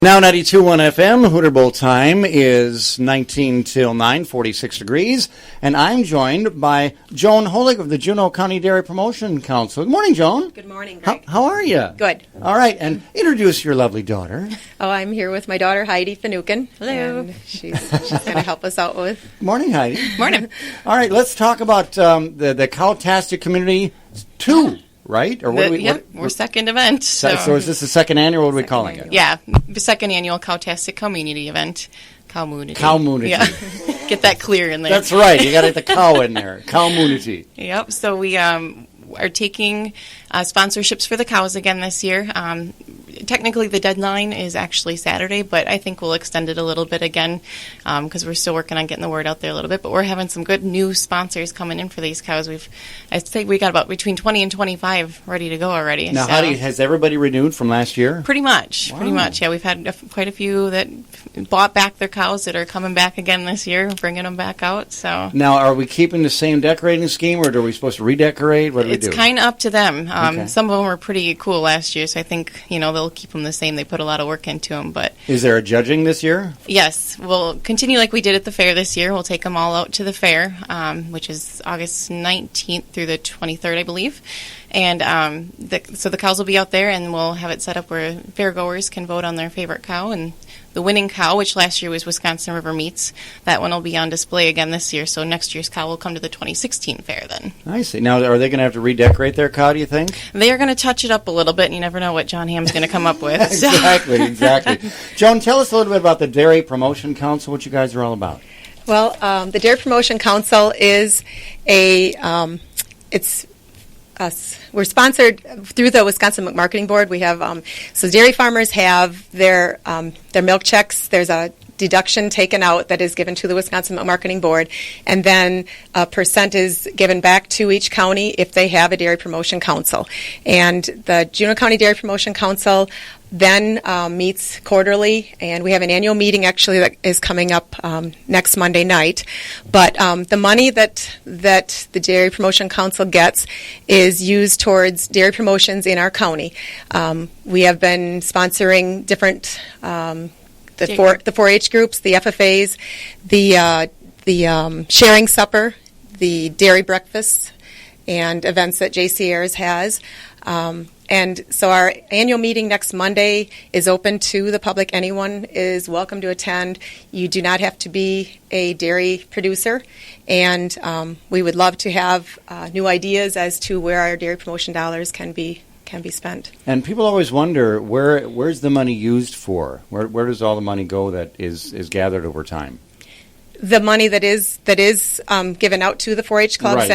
Now 92.1 FM, Hooter Bowl time is 19 till 9, 46 degrees, and I'm joined by Joan Holig of the Juneau County Dairy Promotion Council. Good morning, Joan. Good morning, Greg. How are you? Good. All right, and introduce your lovely daughter. Oh, I'm here with my daughter, Heidi Finucan. Hello. And she's going to help us out with. Good morning, Heidi. Morning. All right, let's talk about the Cowtastic Community 2. Right? Or what We're second event. So is this the second annual? What are we calling it? Yeah, the second annual Cowtastic Community event. Cowmunity. Cowmunity. Yeah. Get that clear in there. That's right. You got to get the cow in there. Cowmunity. Yep. So we are taking sponsorships for the cows again this year. Technically, the deadline is actually Saturday, but I think we'll extend it a little bit again because we're still working on getting the word out there a little bit. But we're having some good new sponsors coming in for these cows. I'd say we got about between 20 and 25 ready to go already. Now, Heidi, has everybody renewed from last year? Pretty much. Wow. Pretty much. Yeah, we've had quite a few that bought back their cows that are coming back again this year, bringing them back out. So now, are we keeping the same decorating scheme, or are we supposed to redecorate? What do we do? It's kind of up to them. Okay. Some of them were pretty cool last year, so I think they'll keep them the same. They put a lot of work into them. But is there a judging this year? Yes, we'll continue like we did at the fair this year. We'll take them all out to the fair, which is August 19th through the 23rd, I believe. And so the cows will be out there, and we'll have it set up where fairgoers can vote on their favorite cow. And the winning cow, which last year was Wisconsin River Meats, that one will be on display again this year. So next year's cow will come to the 2016 fair then. I see. Now, are they going to have to redecorate their cow, do you think? They are going to touch it up a little bit, and you never know what John Hamm's going to come up with. Exactly. Joan, tell us a little bit about the Dairy Promotion Council, what you guys are all about. Well, the Dairy Promotion Council is we're sponsored through the Wisconsin Milk Marketing Board. We have so dairy farmers have their milk checks. There's a deduction taken out that is given to the Wisconsin Milk Marketing Board, and then a percent is given back to each county if they have a Dairy Promotion Council. And the Juneau County Dairy Promotion Council then meets quarterly, and we have an annual meeting actually that is coming up next Monday night. But the money that the Dairy Promotion Council gets is used towards dairy promotions in our county. We have been sponsoring different the 4-H groups, the FFAs, the sharing supper, the dairy breakfasts, and events that J.C. Ayers has. And so our annual meeting next Monday is open to the public. Anyone is welcome to attend. You do not have to be a dairy producer. And we would love to have new ideas as to where our dairy promotion dollars can be spent. And people always wonder, where's the money used for? Where does all the money go that is gathered over time? The money that is given out to the 4-H clubs,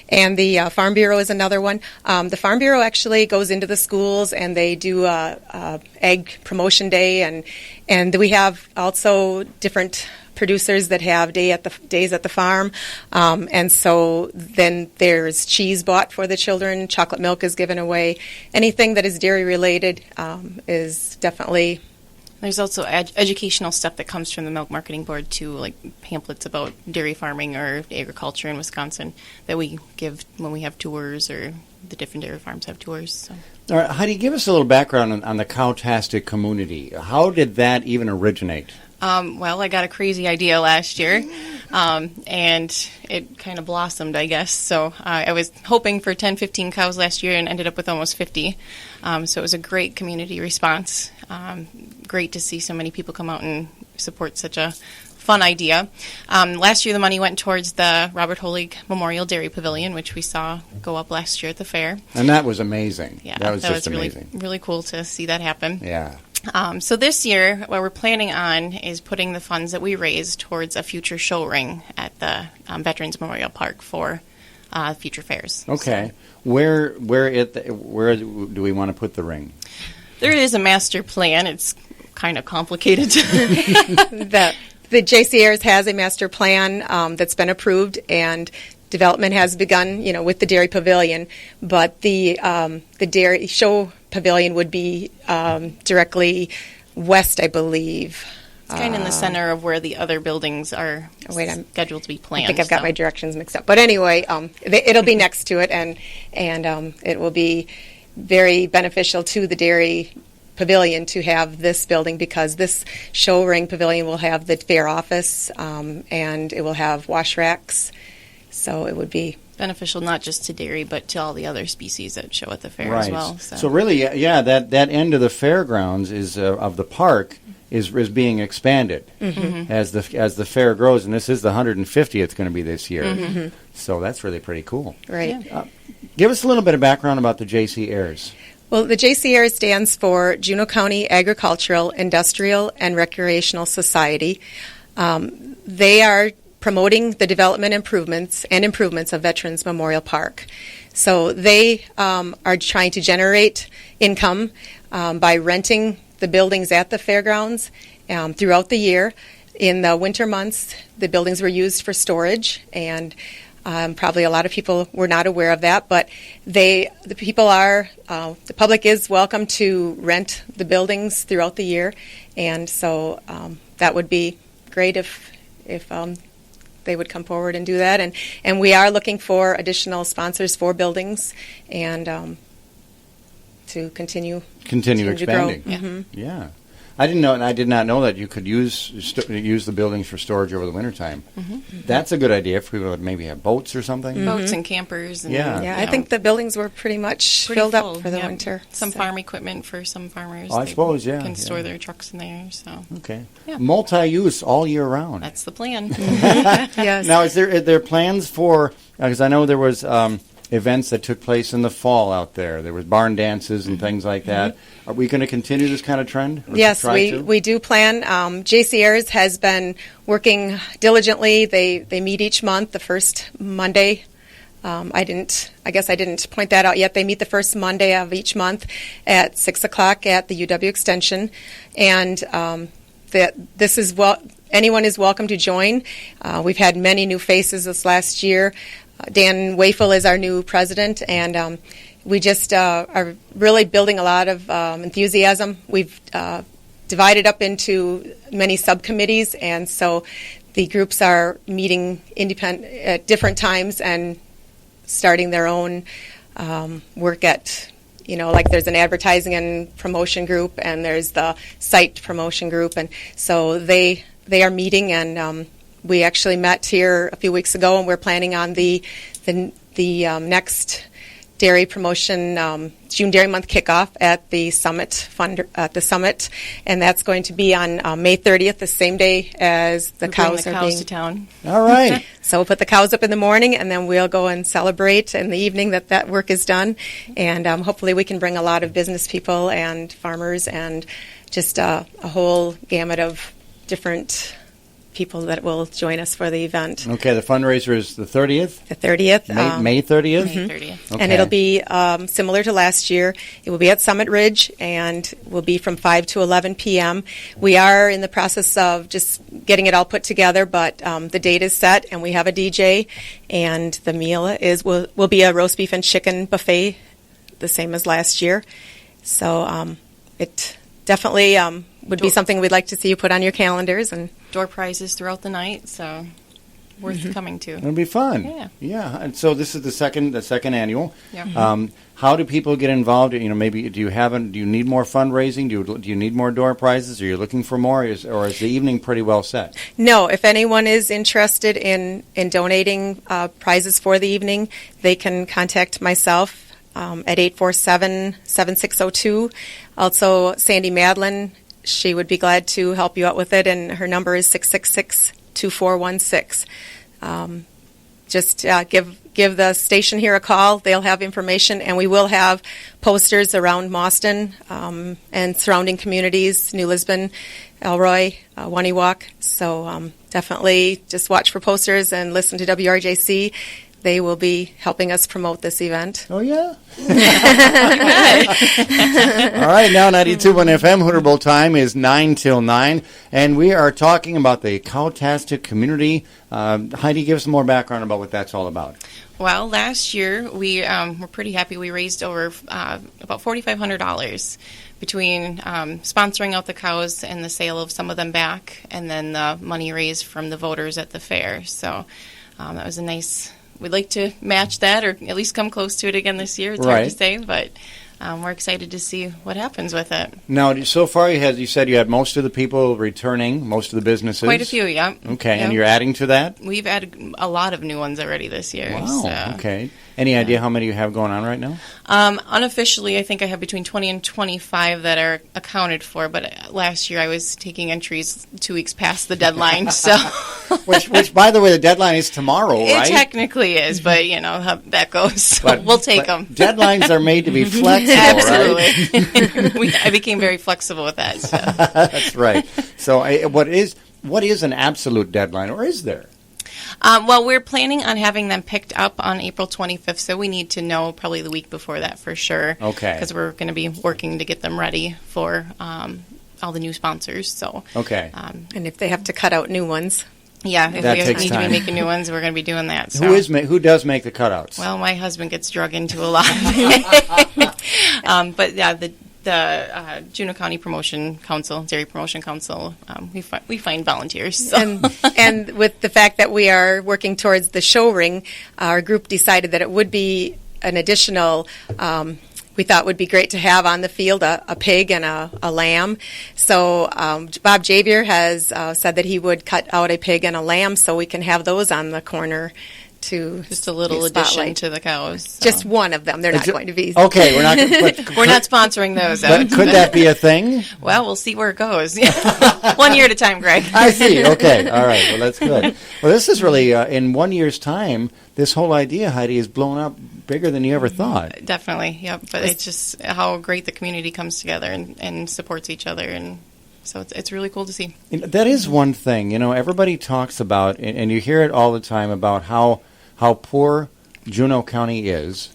and the Farm Bureau is another one. The Farm Bureau actually goes into the schools, and they do egg promotion day, and we have also different producers that have days at the farm, and so then there's cheese bought for the children, chocolate milk is given away. Anything that is dairy related is definitely. There's also educational stuff that comes from the Milk Marketing Board, too, like pamphlets about dairy farming or agriculture in Wisconsin that we give when we have tours or the different dairy farms have tours. So. All right, Heidi, give us a little background on the Cowtastic community. How did that even originate? Well, I got a crazy idea last year, and it kind of blossomed, I guess. So I was hoping for 10, 15 cows last year and ended up with almost 50. So it was a great community response. Great to see so many people come out and support such a fun idea. Last year, the money went towards the Robert Holig Memorial Dairy Pavilion, which we saw go up last year at the fair. And that was amazing. Yeah, that was just really, amazing. Really cool to see that happen. Yeah. So this year, what we're planning on is putting the funds that we raise towards a future show ring at the Veterans Memorial Park for future fairs. Okay. So. Where do we want to put the ring? There is a master plan. It's kind of complicated. The J.C. Ayers has a master plan that's been approved, and development has begun, with the Dairy Pavilion. But the Dairy Show Pavilion would be directly west, I believe. It's kind of in the center of where the other buildings are scheduled to be planned. I think I've got my directions mixed up. But anyway, it'll be next to it, and it will be very beneficial to the dairy pavilion to have this building, because this show ring pavilion will have the fair office, and it will have wash racks. So it would be beneficial not just to dairy, but to all the other species that show at the fair right. as well. So really, yeah, that end of the fairgrounds is of the park is being expanded as the fair grows, and this is the 150th going to be this year. So that's really pretty cool. right. Yeah. Give us a little bit of background about the J.C. Ayers. Well, the JCR stands for Juneau County Agricultural, Industrial, and Recreational Society. They are promoting the development improvements of Veterans Memorial Park. So they are trying to generate income by renting the buildings at the fairgrounds throughout the year. In the winter months, the buildings were used for storage, and probably a lot of people were not aware of that, but the public is welcome to rent the buildings throughout the year, and so that would be great if they would come forward and do that, and we are looking for additional sponsors for buildings, and to continue Continue to grow. expanding. Yeah. I didn't know, and I did not know that you could use the buildings for storage over the wintertime. That's a good idea if we would maybe have boats or something. Boats and campers. And, Yeah. Yeah, you I know, think the buildings were pretty much pretty filled full, up for the yep. winter. Some so. farm equipment for some farmers. Oh, I They suppose, yeah, Can yeah. store their trucks in there, so Okay. Yeah. Multi-use all year round. that's the plan. Yes. Now, are there plans for? Because I know there was events that took place in the fall out there. There was barn dances and things like that. Are we going to continue this kind of trend? Or Yes, try to? we do plan. JCR's has been working diligently. They meet each month, the first Monday. I guess I didn't point that out yet. They meet the first Monday of each month at 6 o'clock at the UW Extension, and anyone is welcome to join. We've had many new faces this last year. Dan Wafel is our new president, and we just are really building a lot of enthusiasm. We've divided up into many subcommittees, and so the groups are meeting at different times and starting their own work at, like there's an advertising and promotion group, and there's the site promotion group, and so they are meeting, and we actually met here a few weeks ago, and we're planning on the next dairy promotion June Dairy Month kickoff at the Summit and that's going to be on May 30th, the same day as the Bring cows the are cows being. to town. All right. So we'll put the cows up in the morning, and then we'll go and celebrate in the evening that work is done, and hopefully we can bring a lot of business people and farmers and just a whole gamut of different people that will join us for the event. Okay, the fundraiser is the 30th? The 30th. May 30th? May 30th. Okay. And it'll be similar to last year. It will be at Summit Ridge and will be from 5 to 11 p.m. We are in the process of just getting it all put together, but the date is set, and we have a DJ, and the meal will be a roast beef and chicken buffet, the same as last year. So it definitely would be something we'd like to see you put on your calendars. And Door prizes throughout the night, so worth coming to. It'll be fun. Yeah. And so this is the second annual. Yeah. How do people get involved? Maybe do you need more fundraising? Do you need more door prizes? Are you looking for more, or is the evening pretty well set? No, if anyone is interested in donating prizes for the evening, they can contact myself at 847-7602. Also, Sandy Madlin, she would be glad to help you out with it, and her number is 666-2416. Just give the station here a call. They'll have information, and we will have posters around Mauston and surrounding communities, New Lisbon, Elroy, Waniwak. So definitely just watch for posters and listen to WRJC. They will be helping us promote this event. Oh, yeah? All right, now 92.1 FM, Hooter Bowl time is 9 till 9, and we are talking about the Cowtastic community. Heidi, give us some more background about what that's all about. Well, last year we were pretty happy. We raised over about $4,500 between sponsoring out the cows and the sale of some of them back, and then the money raised from the voters at the fair. So that was a nice... We'd like to match that, or at least come close to it again this year. It's hard to say, but we're excited to see what happens with it. Now, so far, you said you had most of the people returning, most of the businesses. Quite a few, yeah. Okay, Yeah. and you're adding to that? We've added a lot of new ones already this year. Wow, so. okay. Any idea how many you have going on right now? Unofficially, I think I have between 20 and 25 that are accounted for, but last year I was taking entries 2 weeks past the deadline, so... which, by the way, the deadline is tomorrow, It right? technically is, but you know how that goes. So we'll take them. Deadlines are made to be flexible, right? Absolutely. I became very flexible with that. So. That's right. So what is an absolute deadline, or is there? Well, we're planning on having them picked up on April 25th, so we need to know probably the week before that for sure. Okay. Because we're going to be working to get them ready for all the new sponsors. So. Okay. And if they have to cut out new ones. Yeah, if That we takes need time. to be making new ones, we're going to be doing that. So. Who does make the cutouts? Well, my husband gets drug into a lot. But yeah, the Juneau County Promotion Council, Dairy Promotion Council, we find volunteers. So. And with the fact that we are working towards the show ring, our group decided that it would be an additional. We thought would be great to have on the field a pig and a lamb. So Bob Javier has said that he would cut out a pig and a lamb so we can have those on the corner to Just a little spotlight. addition to the cows. So. Just one of them. They're not going to be. Okay, we're not. We're not sponsoring those. But could that be a thing? Well, we'll see where it goes. 1 year at a time, Greg. I see. Okay. All right. Well, that's good. Well, this is really in 1 year's time. This whole idea, Heidi, is blown up bigger than you ever thought. Definitely, yep. But it's just how great the community comes together and supports each other, and so it's really cool to see. That is one thing. Everybody talks about, and you hear it all the time about how poor Juneau County is,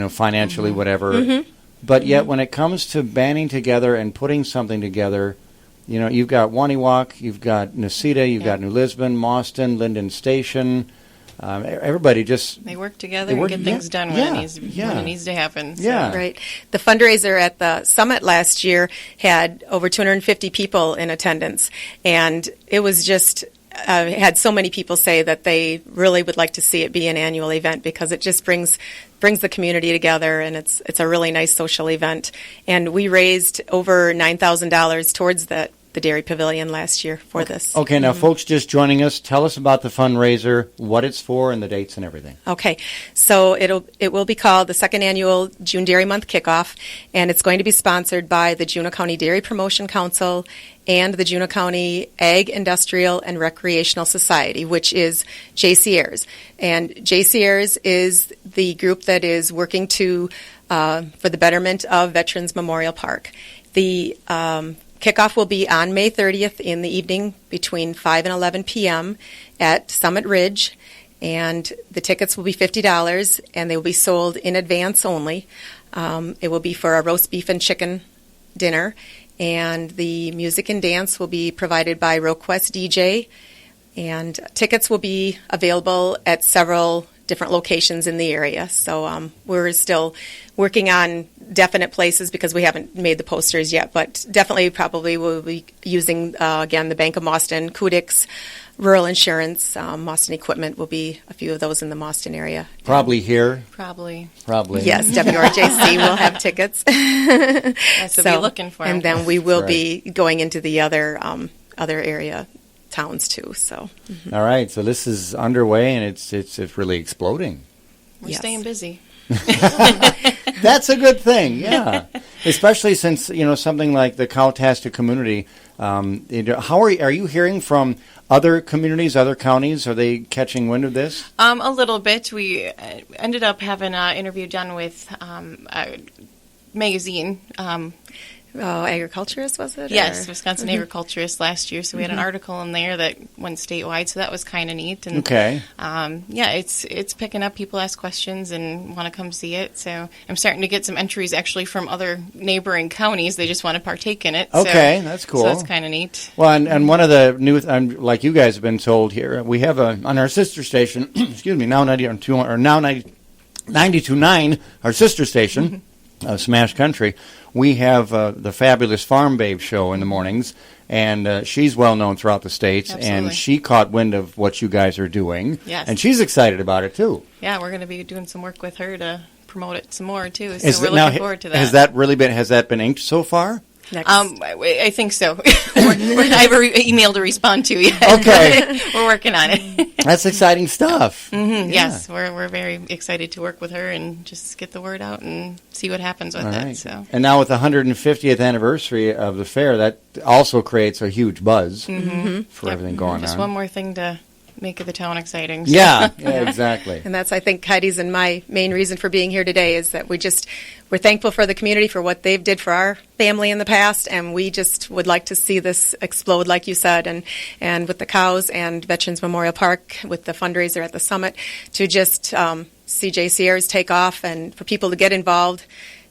financially, whatever. Mm-hmm. But yet, when it comes to banding together and putting something together, you've got Waniwak, you've got Necedah, you've got New Lisbon, Mauston, Linden Station. Everybody just... They work together and get things done when it needs to happen. So. Yeah. Right. The fundraiser at the summit last year had over 250 people in attendance, and it was just... had so many people say that they really would like to see it be an annual event because it just brings the community together, and it's a really nice social event. And we raised over $9,000 towards the Dairy Pavilion last year for this. Okay, now folks just joining us, tell us about the fundraiser, what it's for, and the dates and everything. Okay, so it will be called the second annual June Dairy Month Kickoff, and it's going to be sponsored by the Juneau County Dairy Promotion Council and the Juneau County Ag, Industrial, and Recreational Society, which is JCARES. And JCARES is the group that is working for the betterment of Veterans Memorial Park. The kickoff will be on May 30th in the evening between 5 and 11 p.m. at Summit Ridge, and the tickets will be $50, and they will be sold in advance only. It will be for a roast beef and chicken dinner, and the music and dance will be provided by RoQuest DJ, and tickets will be available at several different locations in the area. So we're still working on definite places because we haven't made the posters yet, but definitely probably we'll be using, again, the Bank of Mauston, Kudix, Rural Insurance, Mauston Equipment will be a few of those in the Mauston area. Probably here. Probably. Yes, WRJC will have tickets. So be looking for them. And then we will That's be going into the other area towns too. So. All right, so this is underway, and it's really exploding. We're Yes. staying busy. That's a good thing, yeah. Especially since something like the Kaltastic community. How are you hearing from other communities, other counties? Are they catching wind of this? A little bit. We ended up having an interview done with a magazine. Agriculturist, was it? Yes, or? Wisconsin Agriculturist last year. So we had an article in there that went statewide. So that was kind of neat. And, Okay. It's picking up. People ask questions and want to come see it. So I'm starting to get some entries actually from other neighboring counties. They just want to partake in it. Okay, that's cool. So that's kind of neat. Well, and one of the new, like you guys have been told here, we have on our sister station, excuse me, now 92.9, our sister station, Smash Country. We have the fabulous Farm Babe show in the mornings, and she's well known throughout the states. Absolutely. And she caught wind of what you guys are doing, Yes. and she's excited about it too. Yeah, we're going to be doing some work with her to promote it some more too. So we're looking forward to that. Has that been inked so far? I think so. I have an email to respond to yet. Okay. We're working on it. That's exciting stuff. Mm-hmm. Yeah. Yes, we're very excited to work with her and just get the word out and see what happens with it. So. And now with the 150th anniversary of the fair, that also creates a huge buzz for everything going on. Just one more thing to make the town exciting. So. Yeah, exactly. And that's, I think, Heidi's and my main reason for being here today is that we're thankful for the community for what they've did for our family in the past, and we just would like to see this explode, like you said, and with the cows and Veterans Memorial Park with the fundraiser at the summit, to just see JCRs take off and for people to get involved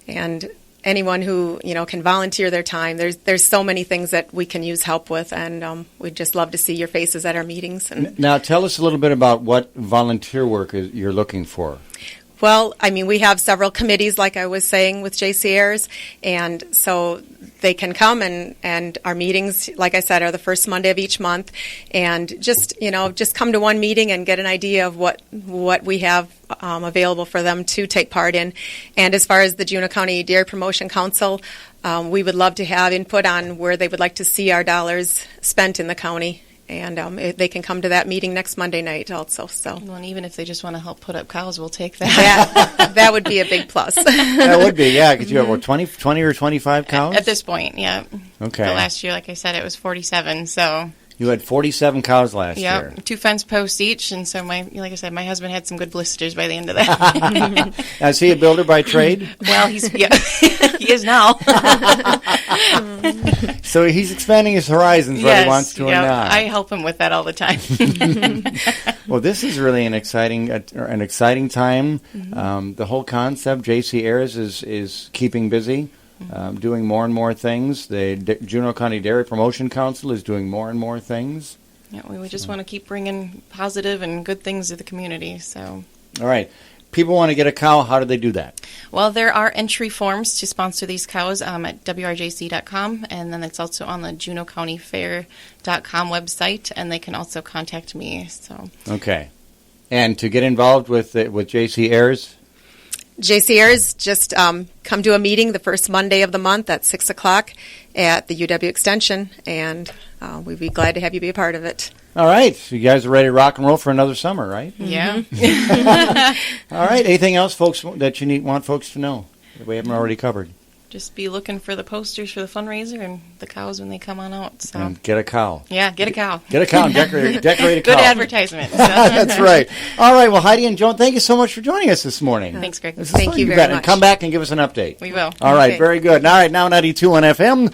and anyone who can volunteer their time. There's so many things that we can use help with, and we'd just love to see your faces at our meetings. And now, tell us a little bit about what volunteer work you're looking for. Well, I mean, we have several committees, like I was saying, with JCRs, and so they can come and our meetings, like I said, are the first Monday of each month, and just come to one meeting and get an idea of what we have available for them to take part in. And as far as the Juneau County Dairy Promotion Council, we would love to have input on where they would like to see our dollars spent in the county. And they can come to that meeting next Monday night also. So, well, and even if they just want to help put up cows, we'll take that. That would be a big plus. That would be, yeah, because you have, 20 or 25 cows? At this point, yeah. Okay. But last year, like I said, it was 47, so... You had 47 cows last year. Yep, 2 fence posts each, and so like I said, my husband had some good blisters by the end of that. Now, is he a builder by trade? Well, he is now. So he's expanding his horizons whether he wants to or not. I help him with that all the time. Well, this is really an exciting time. The whole concept, JC Ayers is keeping busy. Doing more and more things. The Juneau County Dairy Promotion Council is doing more and more things. Yeah, we just want to keep bringing positive and good things to the community. So, all right. People want to get a cow. How do they do that? Well, there are entry forms to sponsor these cows at WRJC.com, and then it's also on the JuneauCountyFair.com website, and they can also contact me. So, okay. And to get involved with JC Ayers? JCRs, just come to a meeting the first Monday of the month at 6 o'clock at the UW Extension, and we'd be glad to have you be a part of it. All right. So you guys are ready to rock and roll for another summer, right? Yeah. All right. Anything else, folks, that you want folks to know that we haven't already covered? Just be looking for the posters for the fundraiser and the cows when they come on out. So. And get a cow. Yeah, get a cow. Get a cow and decorate a cow. Good advertisement. So. That's right. All right. Well, Heidi and Joan, thank you so much for joining us this morning. Thanks, Greg. Thank you very much. And come back and give us an update. We will. All right. Very good. All right. Now on 92 on FM.